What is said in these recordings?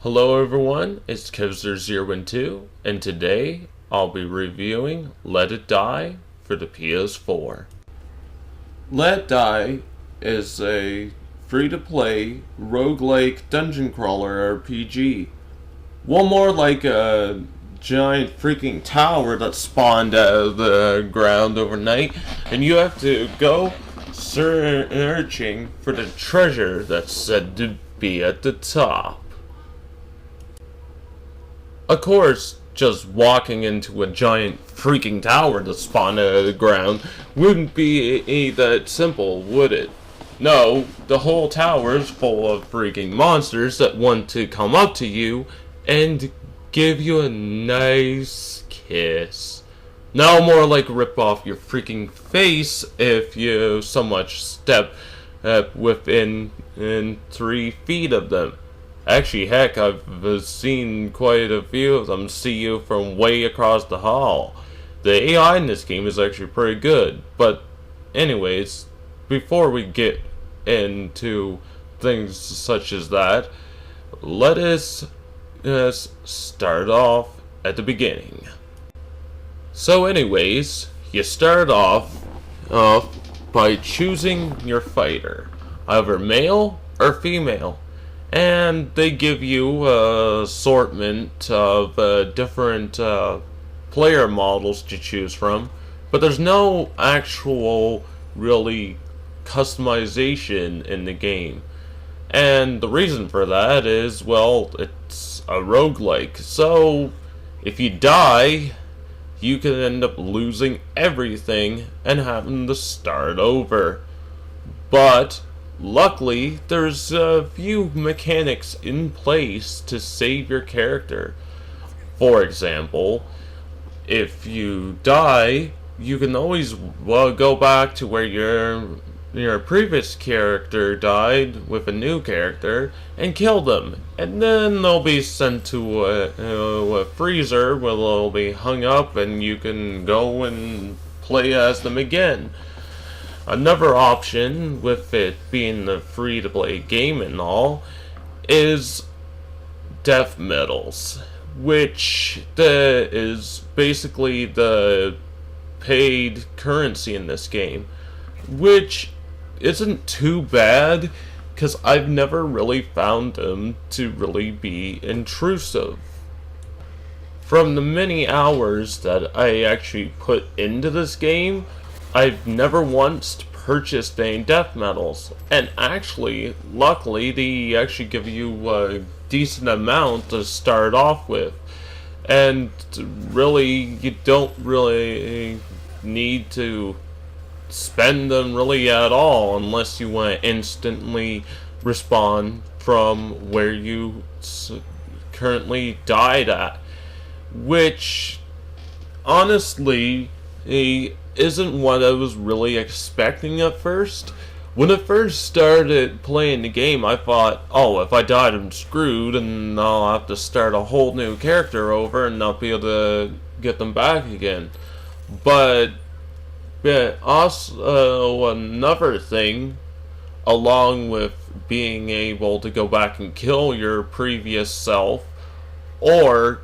Hello everyone, it's Kevzer012, and today I'll be reviewing Let It Die for the PS4. Let It Die is a free-to-play roguelike dungeon crawler RPG. One more like a giant freaking tower that spawned out of the ground overnight, and you have to go searching for the treasure that's said to be at the top. Of course, just walking into a giant freaking tower that spawned out of the ground wouldn't be that simple, would it? No, the whole tower is full of freaking monsters that want to come up to you and give you a nice kiss. No more like rip off your freaking face if you so much step within 3 feet of them. Actually, heck, I've seen quite a few of them see you from way across the hall. The AI in this game is actually pretty good. But anyways, before we get into things such as that, let us start off at the beginning. So anyways, you start off by choosing your fighter, either male or female. And they give you an assortment of different player models to choose from, but there's no actual really customization in the game. And the reason for that is, well, it's a roguelike, so if you die, you can end up losing everything and having to start over. But luckily, there's a few mechanics in place to save your character. For example, if you die, you can always go back to where your previous character died with a new character and kill them. And then they'll be sent to a freezer where they'll be hung up and you can go and play as them again. Another option, with it being the free-to-play game and all, is death medals, which is basically the paid currency in this game, which isn't too bad, because I've never really found them to really be intrusive. From the many hours that I actually put into this game, I've never once purchased any death medals, and actually, luckily, they actually give you a decent amount to start off with, and really, you don't really need to spend them really at all unless you want to instantly respawn from where you currently died at, which, honestly, isn't what I was really expecting at first. When I first started playing the game, I thought, oh, if I died, I'm screwed, and I'll have to start a whole new character over and not be able to get them back again. But also another thing, along with being able to go back and kill your previous self, or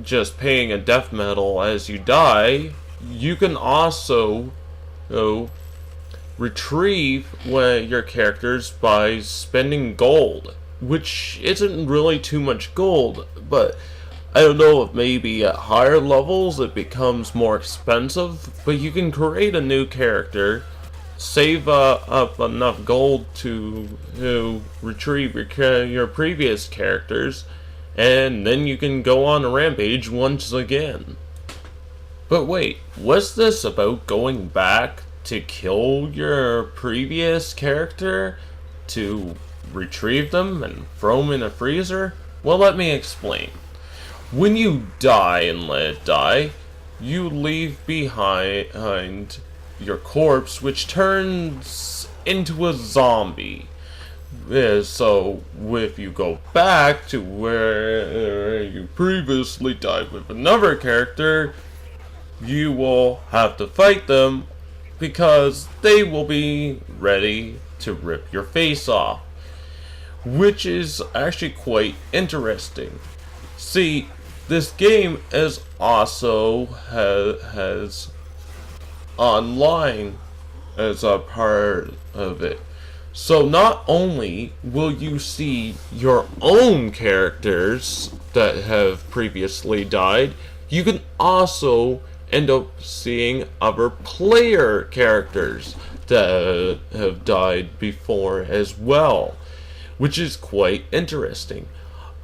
just paying a death medal as you die, you can also retrieve your characters by spending gold, which isn't really too much gold, but I don't know if maybe at higher levels it becomes more expensive, but you can create a new character, save up enough gold to retrieve your previous characters, and then you can go on a rampage once again. But wait, was this about going back to kill your previous character to retrieve them and throw them in a freezer? Well, let me explain. When you die in Let It Die, you leave behind your corpse, which turns into a zombie. So, if you go back to where you previously died with another character, you will have to fight them because they will be ready to rip your face off. which is actually quite interesting. See, this game is also has online as a part of it. So not only will you see your own characters that have previously died, you can also end up seeing other player characters that have died before as well, which is quite interesting.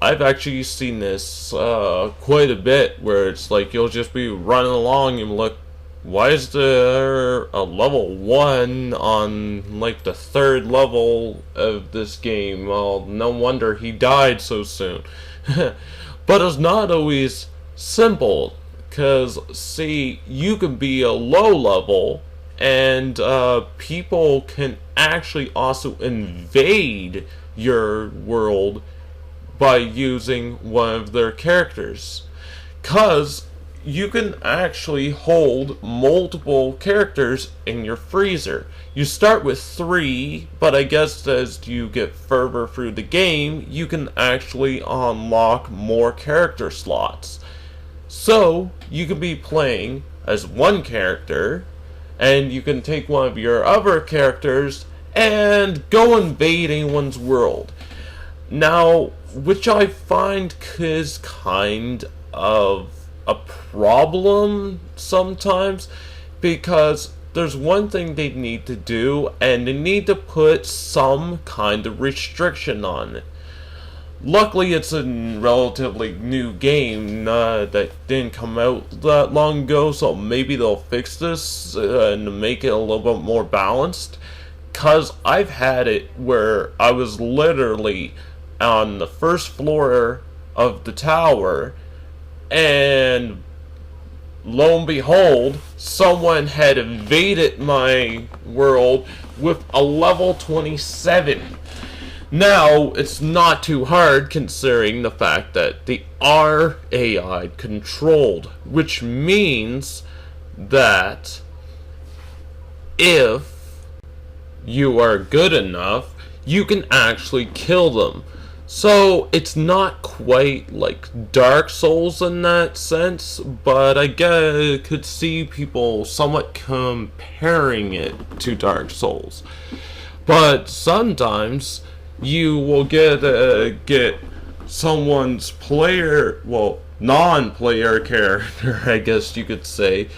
I've actually seen this quite a bit, where it's like you'll just be running along and look, why is there a level 1 on like the 3rd level of this game? Well, no wonder he died so soon. But it's not always simple, because see, you can be a low level and people can actually also invade your world by using one of their characters. Because you can actually hold multiple characters in your freezer. You start with 3, but I guess as you get further through the game, you can actually unlock more character slots. So, you can be playing as one character, and you can take one of your other characters and go invading one's world. Now, which I find is kind of a problem sometimes, because there's one thing they need to do, and they need to put some kind of restriction on it. Luckily, it's a relatively new game that didn't come out that long ago, so maybe they'll fix this and make it a little bit more balanced. Because I've had it where I was literally on the first floor of the tower, and lo and behold, someone had invaded my world with a level 27. Now, it's not too hard considering the fact that they are AI controlled, which means that if you are good enough, you can actually kill them. So, it's not quite like Dark Souls in that sense, but I could see people somewhat comparing it to Dark Souls. But sometimes you will get someone's non-player character, I guess you could say,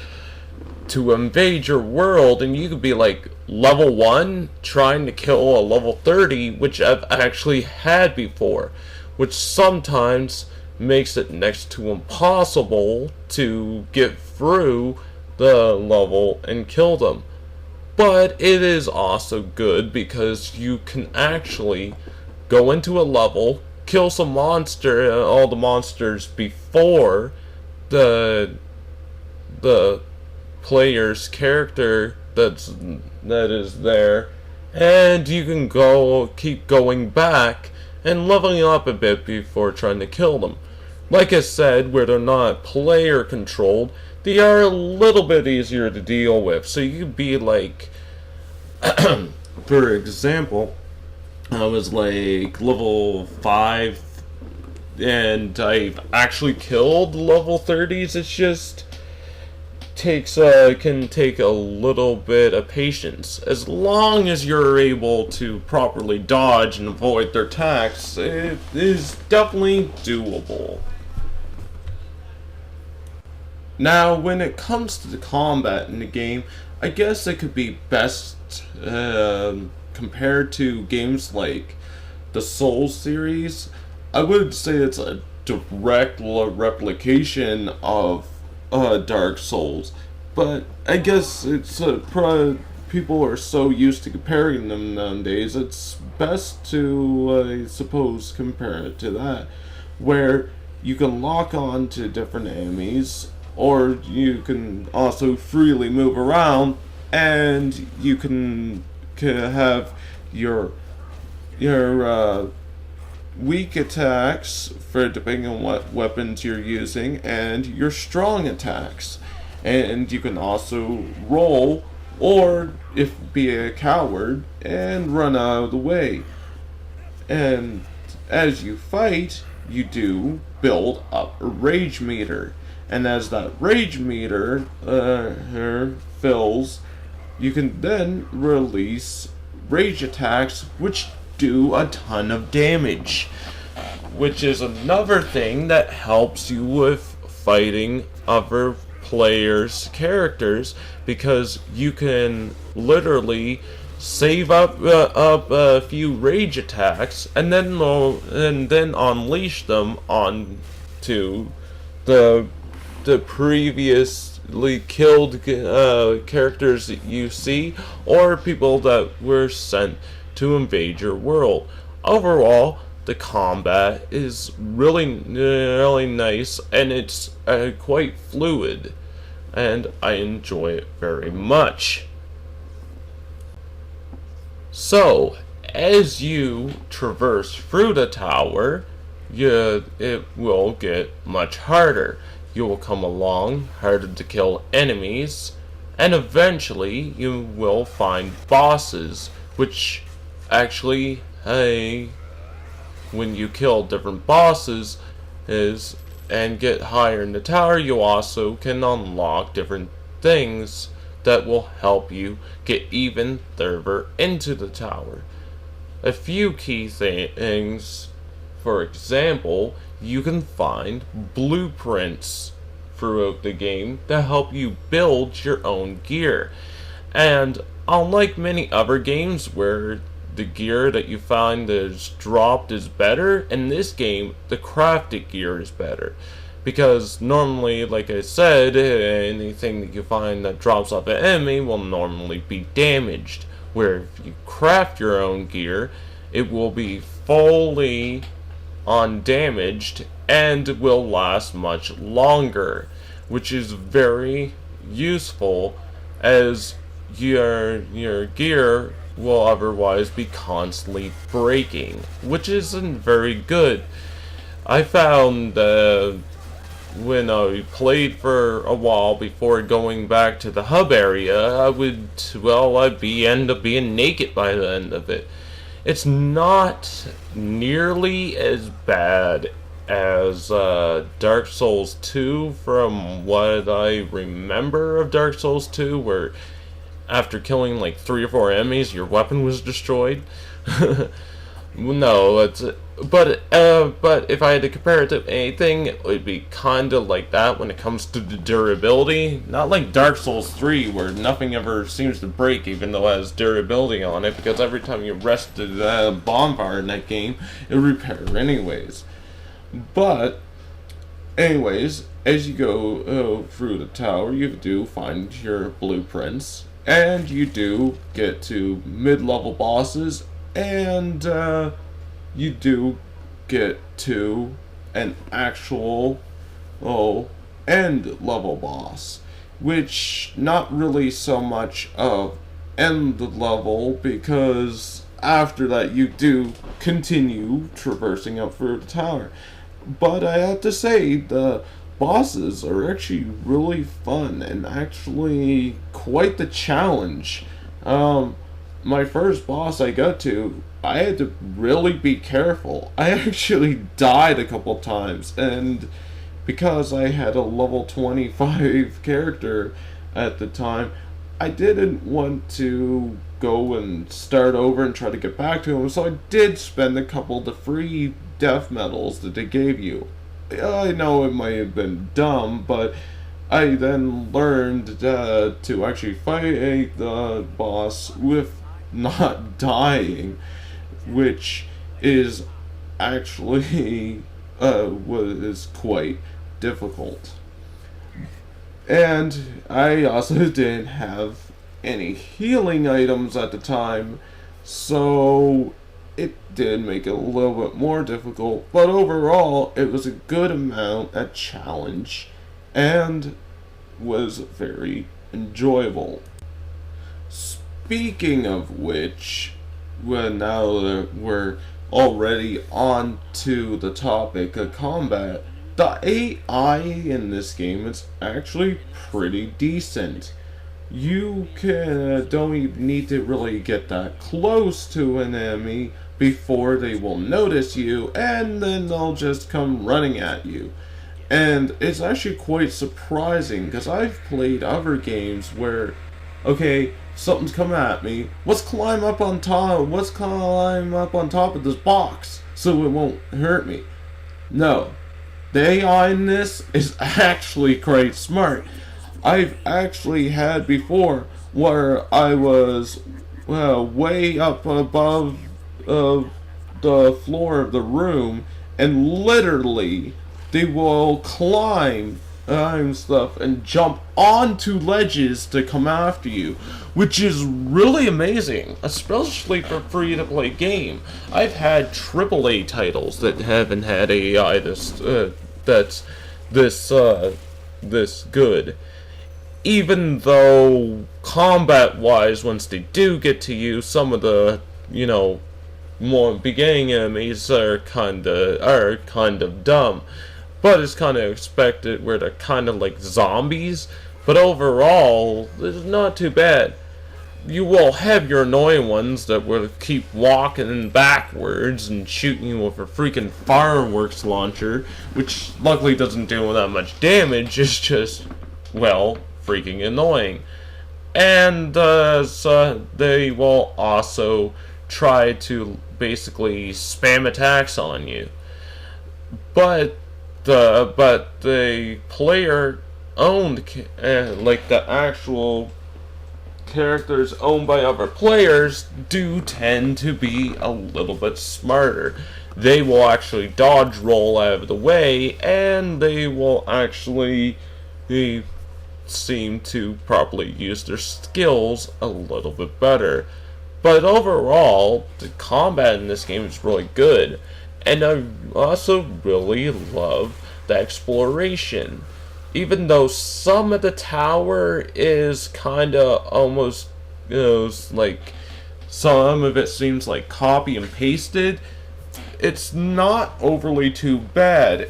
to invade your world, and you could be like level 1 trying to kill a level 30, which I've actually had before, which sometimes makes it next to impossible to get through the level and kill them. But it is also good because you can actually go into a level, kill all the monsters before the player's character that is there, and you can keep going back and leveling up a bit before trying to kill them. Like I said, where they're not player controlled, they are a little bit easier to deal with. So you could be like, for example, I was like level 5 and I've actually killed level 30s. It's just can take a little bit of patience. As long as you're able to properly dodge and avoid their attacks, it is definitely doable. Now, when it comes to the combat in the game, I guess it could be best compared to games like the Souls series. I would say it's a direct replication of Dark Souls, but I guess it's people are so used to comparing them nowadays. It's best to, I suppose, compare it to that, where you can lock on to different enemies, or you can also freely move around, and you can have your weak attacks for depending on what weapons you're using, and your strong attacks. And you can also roll, or if be a coward and run out of the way. And as you fight, you do build up a rage meter. And as that rage meter fills, you can then release rage attacks which do a ton of damage. Which is another thing that helps you with fighting other players' characters, because you can literally save up a few rage attacks and then unleash them on to the previously killed characters that you see, or people that were sent to invade your world. Overall, the combat is really nice, and it's quite fluid, and I enjoy it very much. So, as you traverse through the tower, it will get much harder. You will come along harder to kill enemies, and eventually you will find bosses, which actually, when you kill different bosses and get higher in the tower, you also can unlock different things that will help you get even further into the tower. A few key things, for example, you can find blueprints throughout the game that help you build your own gear. And unlike many other games where the gear that you find is dropped is better, in this game the crafted gear is better. Because normally, like I said, anything that you find that drops off an enemy will normally be damaged. Where if you craft your own gear, it will be fully undamaged and will last much longer, which is very useful, as your gear will otherwise be constantly breaking, which isn't very good. I found when I played for a while before going back to the hub area, I'd end up being naked by the end of it. It's not nearly as bad as Dark Souls 2, from what I remember of Dark Souls 2, where after killing like 3 or 4 enemies, your weapon was destroyed. No, but if I had to compare it to anything, it would be kinda like that when it comes to the durability. Not like Dark Souls 3, where nothing ever seems to break, even though it has durability on it, because every time you rest the bonfire in that game, it repair anyways. But, anyways, as you go through the tower, you do find your blueprints, and you do get to mid-level bosses, and you do get to an actual end level boss, which not really so much of end level, because after that you do continue traversing up through the tower. But I have to say, the bosses are actually really fun and actually quite the challenge. My first boss I got to, I had to really be careful. I actually died a couple times, and because I had a level 25 character at the time, I didn't want to go and start over and try to get back to him, so I did spend a couple of the free death medals that they gave you. I know it might have been dumb, but I then learned to actually fight the boss with not dying, which is actually was quite difficult. And I also didn't have any healing items at the time, so it did make it a little bit more difficult, but overall it was a good amount at challenge and was very enjoyable. Speaking of which, now that we're already on to the topic of combat, the AI in this game is actually pretty decent. You don't even need to really get that close to an enemy before they will notice you, and then they'll just come running at you. And it's actually quite surprising because I've played other games where, okay, something's coming at me. Let's climb up on top. Let's climb up on top of this box so it won't hurt me. No, the AI in this is actually quite smart. I've actually had before where I was way up above the floor of the room, and literally they will climb stuff and jump onto ledges to come after you, which is really amazing, especially for free-to-play game. I've had AAA titles that haven't had AI that's this good. Even though combat-wise, once they do get to you, some of the more beginning enemies are kind of dumb. But it's kind of expected where they're kind of like zombies. But overall, it's not too bad. You will have your annoying ones that will keep walking backwards and shooting you with a freaking fireworks launcher, which luckily doesn't do that much damage. It's just, well, freaking annoying. And so they will also try to basically spam attacks on you. But the player owned, like the actual characters owned by other players, do tend to be a little bit smarter. They will actually dodge roll out of the way, and they will actually seem to probably use their skills a little bit better. But overall, the combat in this game is really good. And I also really love the exploration. Even though some of the tower is kind of almost, like some of it seems like copy and pasted, it's not overly too bad.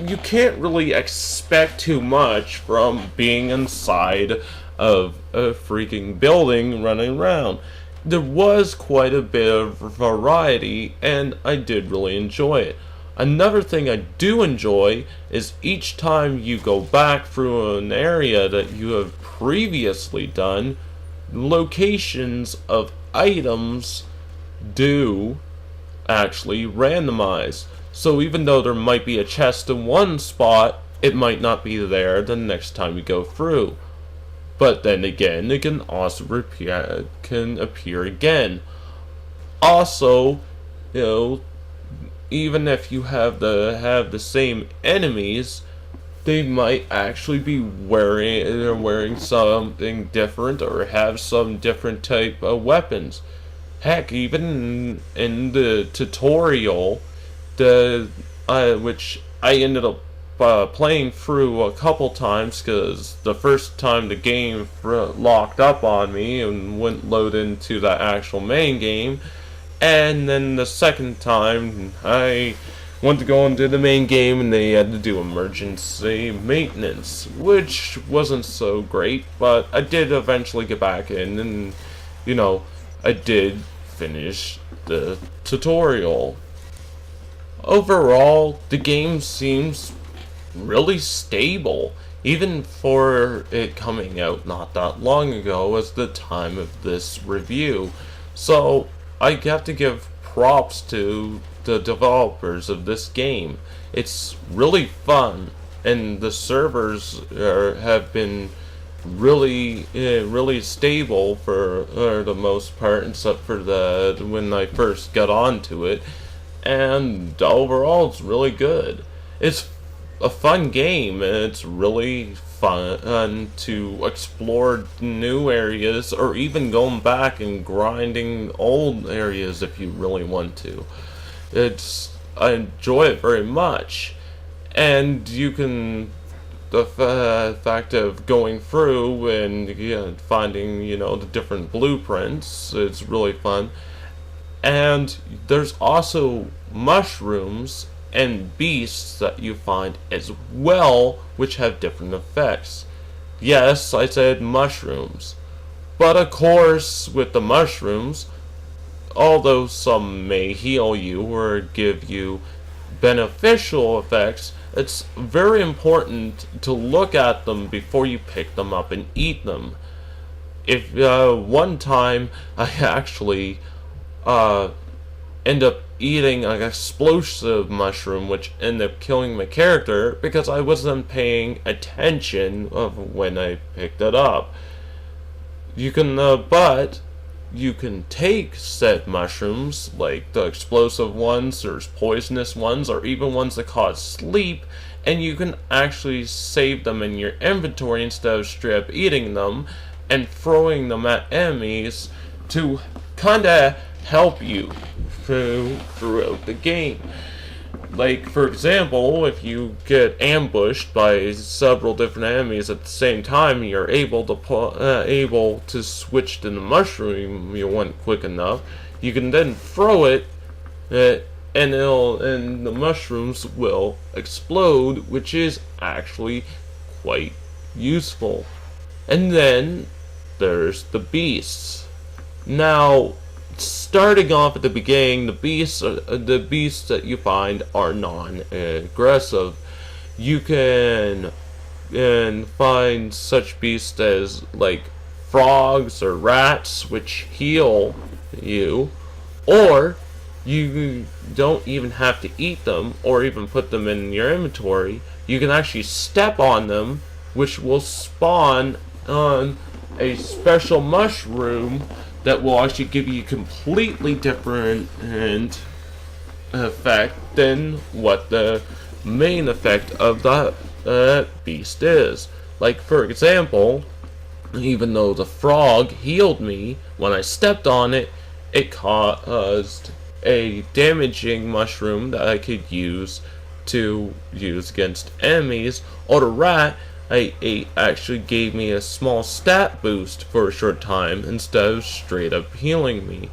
You can't really expect too much from being inside of a freaking building running around. There was quite a bit of variety, and I did really enjoy it. Another thing I do enjoy is each time you go back through an area that you have previously done, locations of items do actually randomize. So even though there might be a chest in one spot, it might not be there the next time you go through. But then again, it can also appear again. Also, even if you have the same enemies, they might actually be wearing something different or have some different type of weapons. Heck, even in the tutorial, which I ended up playing through a couple times, because the first time the game locked up on me and wouldn't load into the actual main game, and then the second time I went to go into the main game and they had to do emergency maintenance, which wasn't so great, but I did eventually get back in, and I did finish the tutorial. Overall, the game seems really stable, even for it coming out not that long ago as the time of this review. So I have to give props to the developers of this game. It's really fun, and the servers have been really stable for the most part, except for when I first got onto it. And overall, it's really good. It's a fun game, and it's really fun to explore new areas, or even going back and grinding old areas if you really want to. I enjoy it very much, and you can the fact of going through and finding the different blueprints. It's really fun, and there's also mushrooms and beasts that you find as well, which have different effects. Yes, I said mushrooms, but of course with the mushrooms, although some may heal you or give you beneficial effects, it's very important to look at them before you pick them up and eat them. If one time I actually end up eating an explosive mushroom, which ended up killing my character because I wasn't paying attention of when I picked it up. You can, but you can take said mushrooms, like the explosive ones, there's poisonous ones, or even ones that cause sleep, and you can actually save them in your inventory instead of straight up eating them and throwing them at enemies to kinda help you throughout the game. Like, for example, if you get ambushed by several different enemies at the same time, you're able to switch to the mushroom you want quick enough. You can then throw it, and the mushrooms will explode, which is actually quite useful. And then there's the beasts. Now, starting off at the beginning, the beasts that you find are non-aggressive. You can find such beasts as like frogs or rats, which heal you, or you don't even have to eat them or even put them in your inventory. You can actually step on them, which will spawn on a special mushroom that will actually give you a completely different effect than what the main effect of that beast is. Like, for example, even though the frog healed me, when I stepped on it, it caused a damaging mushroom that I could use against enemies, or the rat it actually gave me a small stat boost for a short time instead of straight up healing me.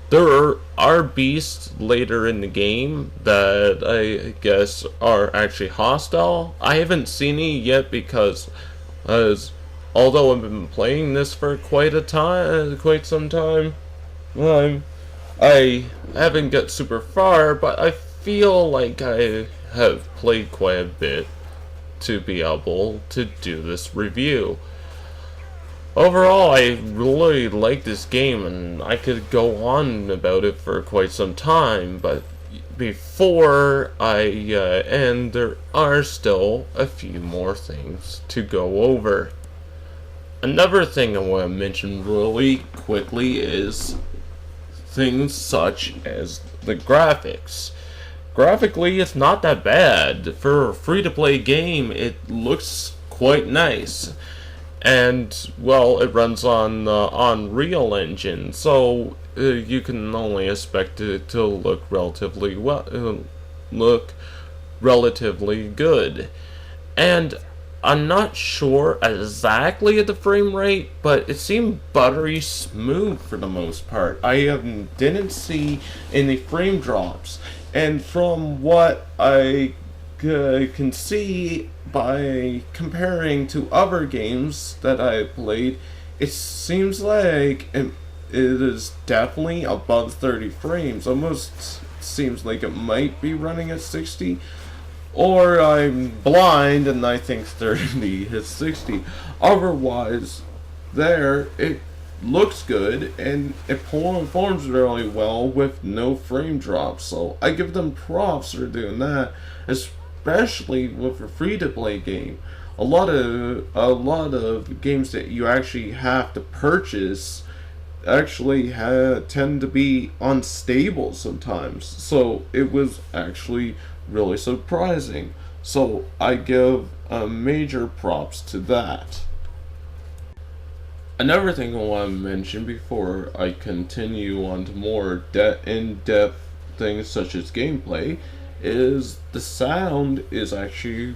There are beasts later in the game that I guess are actually hostile. I haven't seen any yet because although I've been playing this for quite some time, I haven't got super far, but I feel like I have played quite a bit to be able to do this review. Overall, I really like this game, and I could go on about it for quite some time, but before I end, there are still a few more things to go over. Another thing I want to mention really quickly is things such as the graphics. Graphically, it's not that bad. For a free-to-play game, it looks quite nice. And, well, it runs on the Unreal Engine, so you can only expect it to look relatively good. And I'm not sure exactly at the frame rate, but it seemed buttery smooth for the most part. I didn't see any frame drops. And from what I can see by comparing to other games that I played, it seems like it is definitely above 30 frames. Almost seems like it might be running at 60. Or I'm blind and I think 30 is 60. Otherwise, it looks good and it performs really well with no frame drops. So I give them props for doing that, especially with a free-to-play game. A lot of games that you actually have to purchase actually tend to be unstable sometimes. So it was actually really surprising. So I give major props to that. Another thing I want to mention before I continue on to more in-depth things such as gameplay is the sound is actually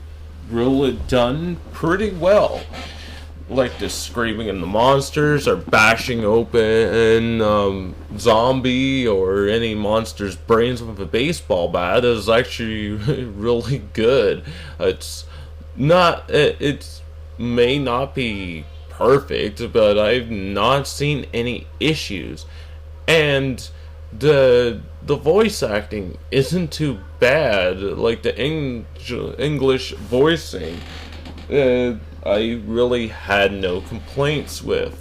really done pretty well. Like the screaming of the monsters or bashing open zombie or any monster's brains with a baseball bat is actually really good. It may not be perfect, but I've not seen any issues. And the voice acting isn't too bad. Like the English voicing, I really had no complaints with.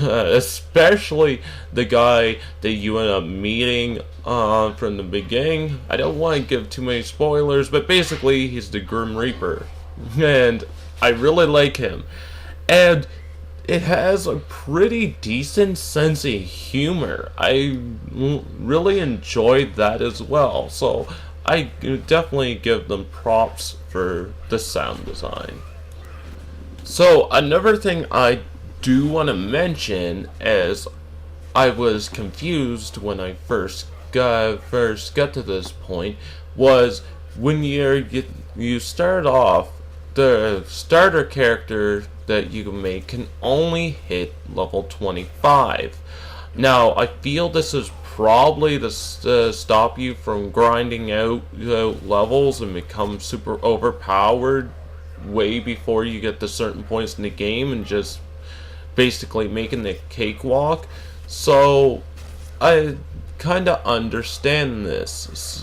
Especially the guy that you end up meeting from the beginning. I don't want to give too many spoilers, but basically he's the Grim Reaper, and I really like him. And it has a pretty decent sense of humor. I really enjoyed that as well. So I definitely give them props for the sound design. So another thing I do want to mention is I was confused when I first got to this point was when you start off, the starter character that you can make can only hit level 25. Now I feel this is probably to stop you from grinding out levels and become super overpowered way before you get to certain points in the game and just basically making the cakewalk. So I kind of understand this.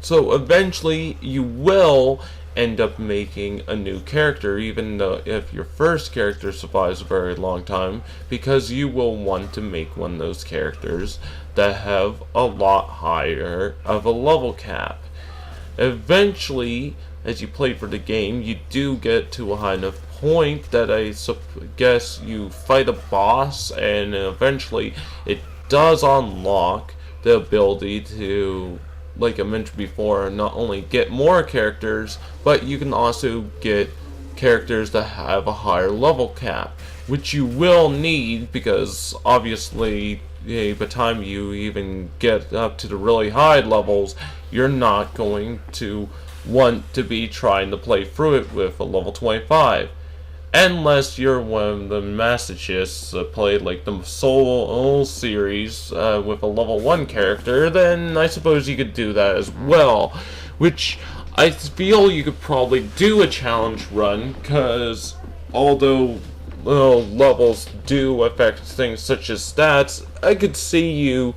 So eventually you will end up making a new character, even though if your first character survives a very long time, because you will want to make one of those characters that have a lot higher of a level cap. Eventually, as you play for the game, you do get to a high enough point that I guess you fight a boss, and eventually it does unlock the ability to, like I mentioned before, not only get more characters, but you can also get characters that have a higher level cap, which you will need because obviously by the time you even get up to the really high levels, you're not going to want to be trying to play through it with a level 25. Unless you're one of the masochists that played like the Soul series with a level 1 character, then I suppose you could do that as well. Which I feel you could probably do a challenge run, because although levels do affect things such as stats, I could see you,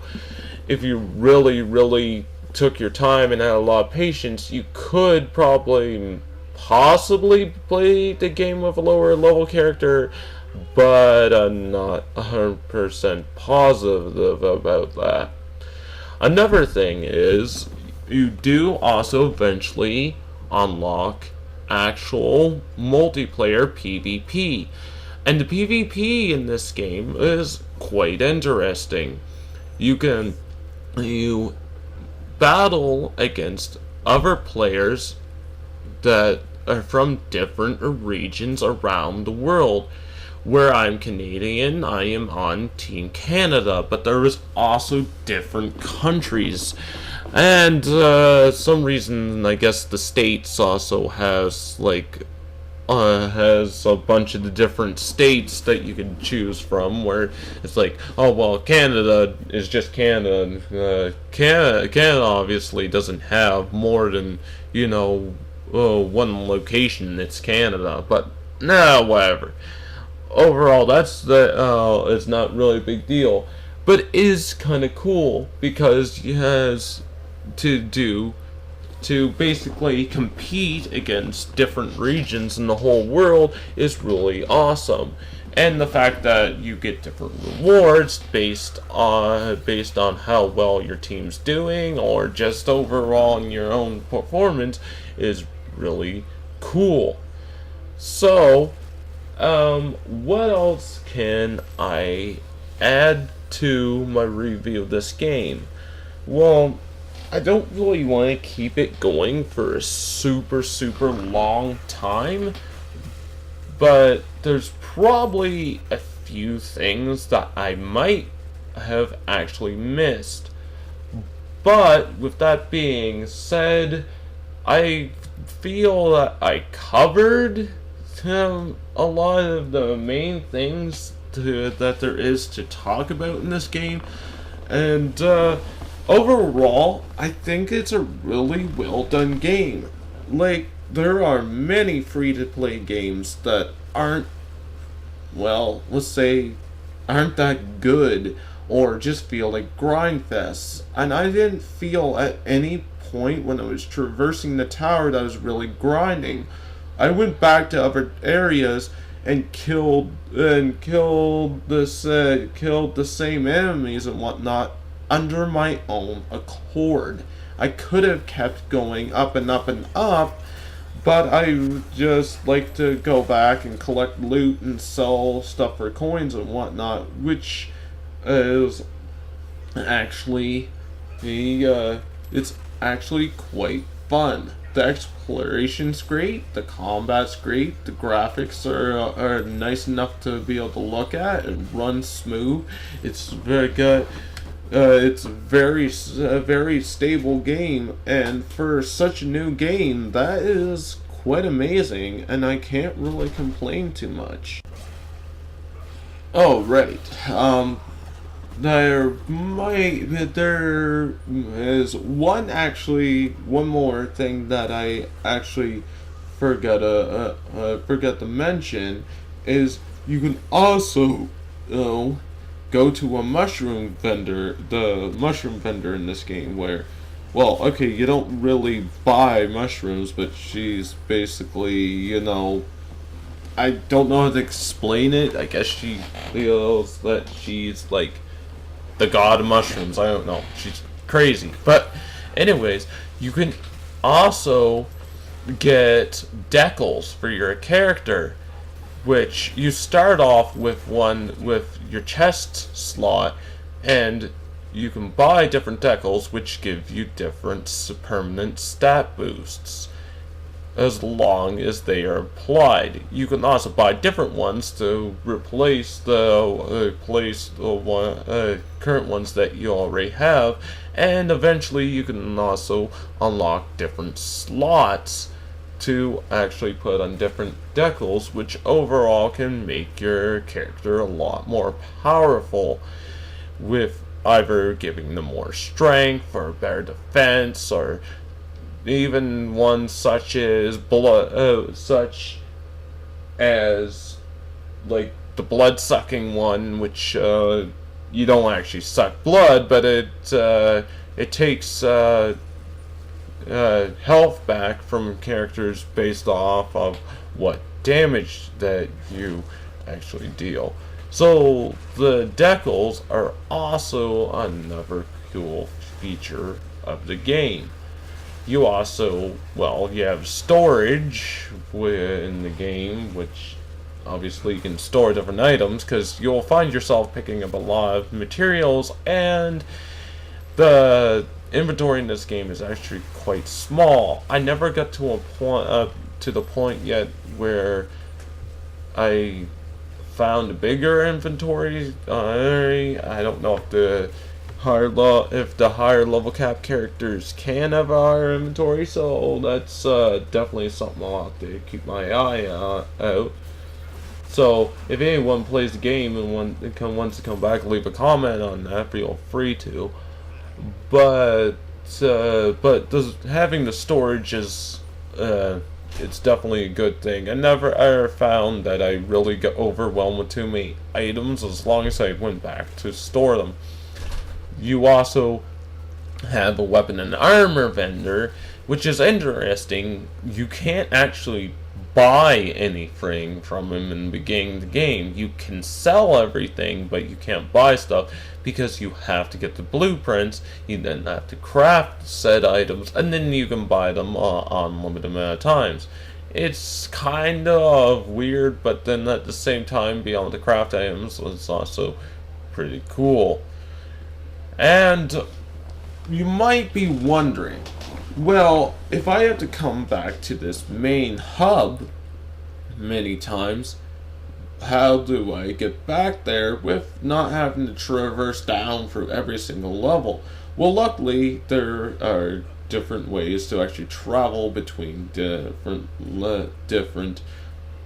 if you really took your time and had a lot of patience, you could possibly play the game with a lower level character, but I'm not 100% positive about that. Another thing is, you do also eventually unlock actual multiplayer PvP. And the PvP in this game is quite interesting. You battle against other players that are from different regions around the world. Where I'm Canadian, I am on Team Canada, but there is also different countries. And some reason, I guess the States also has has a bunch of the different states that you can choose from, where it's like, oh well, Canada is just Canada, and Canada obviously doesn't have more than one location. It's Canada, but whatever. Overall, it's not really a big deal, but it is kind of cool because it has to basically compete against different regions in the whole world is really awesome. And the fact that you get different rewards based on how well your team's doing, or just overall in your own performance, is really cool. So, what else can I add to my review of this game? Well, I don't really want to keep it going for a super long time, but there's probably a few things that I might have actually missed. But with that being said, I feel that I covered a lot of the main things that there is to talk about in this game, and overall, I think it's a really well done game. Like, there are many free-to-play games that aren't that good, or just feel like grind fests. And I didn't feel at any point when I was traversing the tower that I was really grinding. I went back to other areas and killed the same enemies and whatnot under my own accord. I could have kept going up and up and up, but I just like to go back and collect loot and sell stuff for coins and whatnot, which is actually it's actually quite fun. The exploration's great, the combat's great, the graphics are nice enough to be able to look at and run smooth. It's very good. It's a very stable game, and for such a new game, that is quite amazing, and I can't really complain too much. Oh, right. There is one more thing that I actually forgot to mention is you can also go to a the mushroom vendor in this game where, well, okay, you don't really buy mushrooms, but she's basically, I don't know how to explain it. I guess she feels that she's like the god of mushrooms. I don't know. She's crazy. But anyways, you can also get decals for your character, which you start off with one with your chest slot, and you can buy different decals which give you different permanent stat boosts as long as they are applied. You can also buy different ones to replace the current ones that you already have, and eventually you can also unlock different slots to actually put on different decals, which overall can make your character a lot more powerful, with either giving them more strength or better defense, or even ones such as like the blood sucking one, which you don't actually suck blood, but it takes health back from characters based off of what damage that you actually deal. So the decals are also another cool feature of the game. You also, you have storage in the game, which obviously you can store different items, because you'll find yourself picking up a lot of materials, and the inventory in this game is actually quite small. I never got to the point yet where I found a bigger inventory. I don't know if the higher level cap characters can have a higher inventory, so that's definitely something I'll have to keep my eye out. So if anyone plays the game and wants to come back and leave a comment on that, feel free to. But having the storage is it's definitely a good thing. I never ever found that I really got overwhelmed with too many items as long as I went back to store them. You also have a weapon and armor vendor, which is interesting. You can't actually buy anything from him in the beginning of the game. You can sell everything, but you can't buy stuff because you have to get the blueprints. You then have to craft said items, and then you can buy them on limited amount of times. It's kind of weird, but then at the same time, being able to craft items is also pretty cool. And you might be wondering, well, if I have to come back to this main hub many times, how do I get back there with not having to traverse down through every single level? Well, luckily, there are different ways to actually travel between different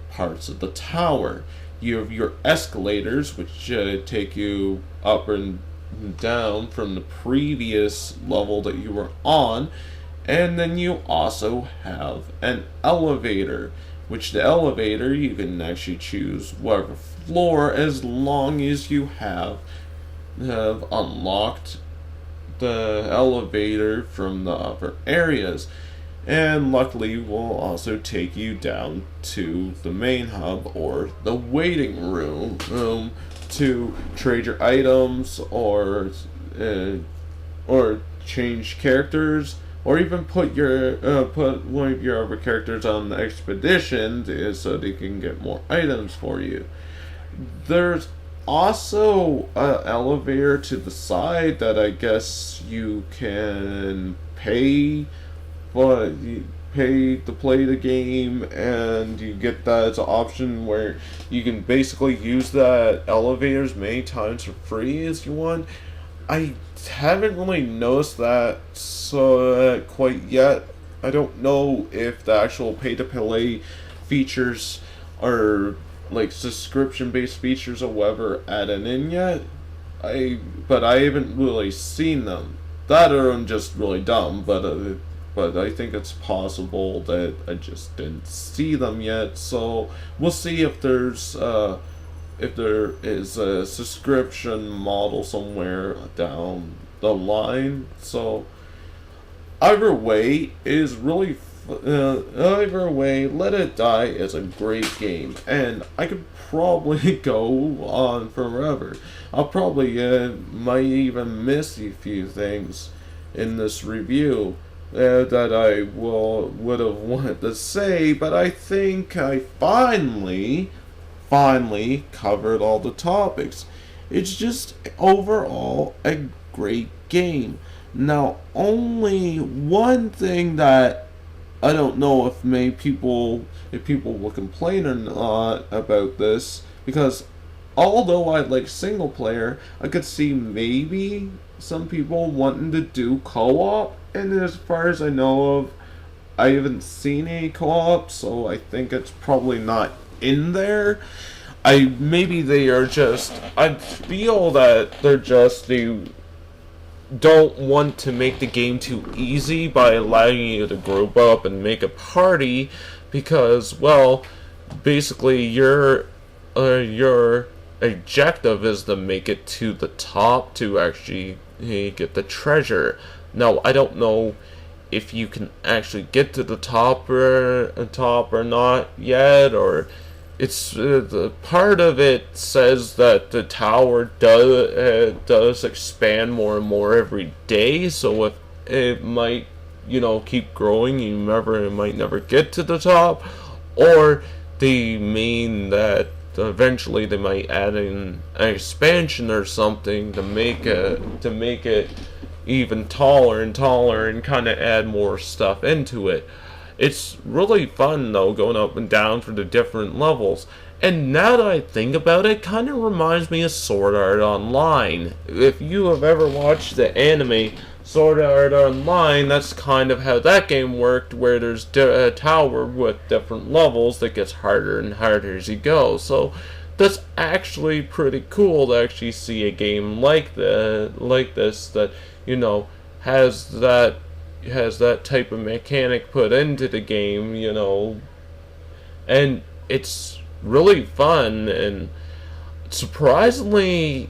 parts of the tower. You have your escalators, which take you up and down from the previous level that you were on, and then you also have an elevator, which the elevator you can actually choose whatever floor as long as you have have unlocked the elevator from the upper areas, and luckily will also take you down to the main hub or the waiting room to trade your items or change characters, or even put one of your other characters on the expedition so they can get more items for you. There's also an elevator to the side that I guess you can pay, but you pay to play the game, and you get that as an option where you can basically use that elevator as many times for free as you want. I haven't really noticed that quite yet. I don't know if the actual pay to play features are like subscription based features or whatever added in yet. But I haven't really seen them. That or I'm just really dumb, but I think it's possible that I just didn't see them yet. So we'll see if there is a subscription model somewhere down the line. So either way is really either way, Let It Die is a great game, and I could probably go on forever. I'll probably might even miss a few things in this review that I would have wanted to say, but I think I finally covered all the topics. It's just overall a great game. Now, only one thing that I don't know if people will complain or not about this, because although I like single player, I could see maybe some people wanting to do co-op, and as far as I know of, I haven't seen any co-op, so I think it's probably not in there. I feel that they don't want to make the game too easy by allowing you to group up and make a party, because, well, basically your objective is to make it to the top to actually get the treasure. Now, I don't know if you can actually get to the top or not yet, or it's the part of it says that the tower does expand more and more every day. So if it might, keep growing, it might never get to the top, or they mean that eventually they might add in an expansion or something to make it even taller and taller and kind of add more stuff into it. It's really fun, though, going up and down for the different levels. And now that I think about it, kind of reminds me of Sword Art Online. If you have ever watched the anime Sword Art Online, that's kind of how that game worked, where there's a tower with different levels that gets harder and harder as you go. So that's actually pretty cool to actually see a game like this that, has that type of mechanic put into the game, and it's really fun. And surprisingly,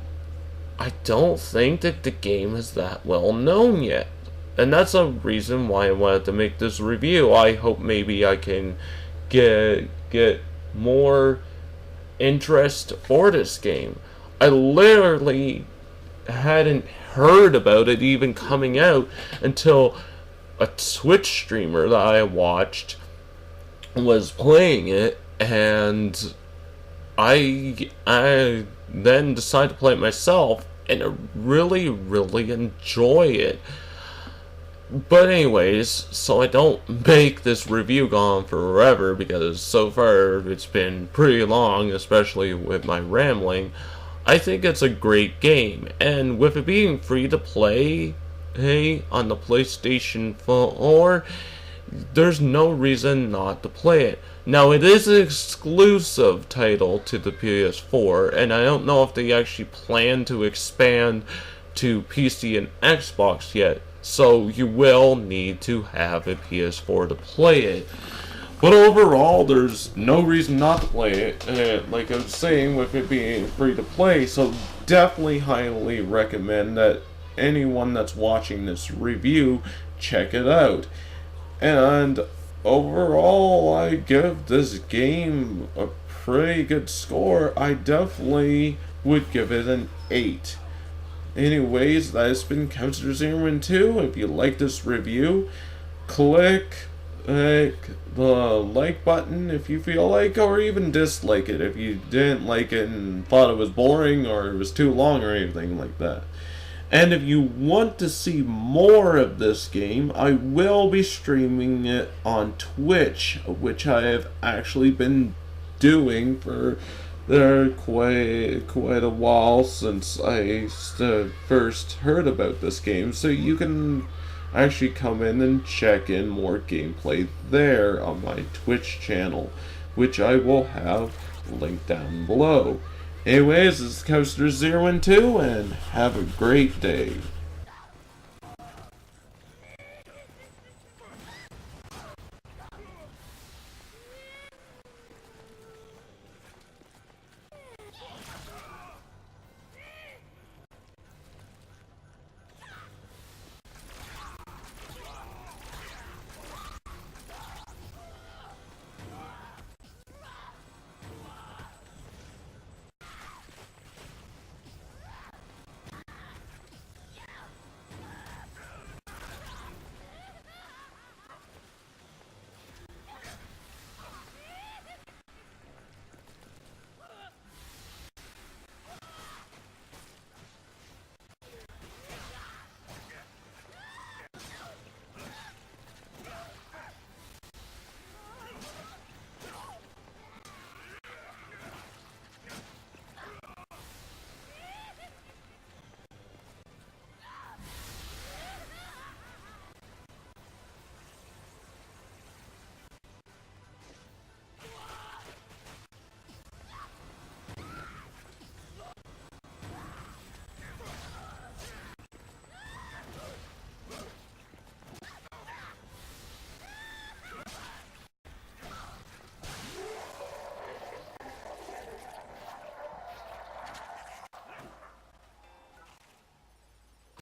I don't think that the game is that well known yet, and that's a reason why I wanted to make this review. I hope maybe I can get more interest for this game. I literally hadn't heard about it even coming out until a Twitch streamer that I watched was playing it, and I then decided to play it myself, and I really enjoy it. But anyways, so I don't make this review go on forever, because so far it's been pretty long, especially with my rambling. I think it's a great game, and with it being free to play, on the PlayStation 4, there's no reason not to play it. Now, it is an exclusive title to the PS4, and I don't know if they actually plan to expand to PC and Xbox yet, so you will need to have a PS4 to play it. But overall, there's no reason not to play it. Like I was saying, with it being free to play, so definitely highly recommend that anyone that's watching this review check it out. And overall, I give this game a pretty good score. I definitely would give it an 8. Anyways, that has been Counselor 2. If you like this review, click the like button if you feel like, or even dislike it if you didn't like it and thought it was boring or it was too long or anything like that. And if you want to see more of this game, I will be streaming it on Twitch, which I have actually been doing for quite a while since I first heard about this game. So you can actually come in and check in more gameplay there on my Twitch channel, which I will have linked down below. Anyways, this is Coaster 2, and have a great day.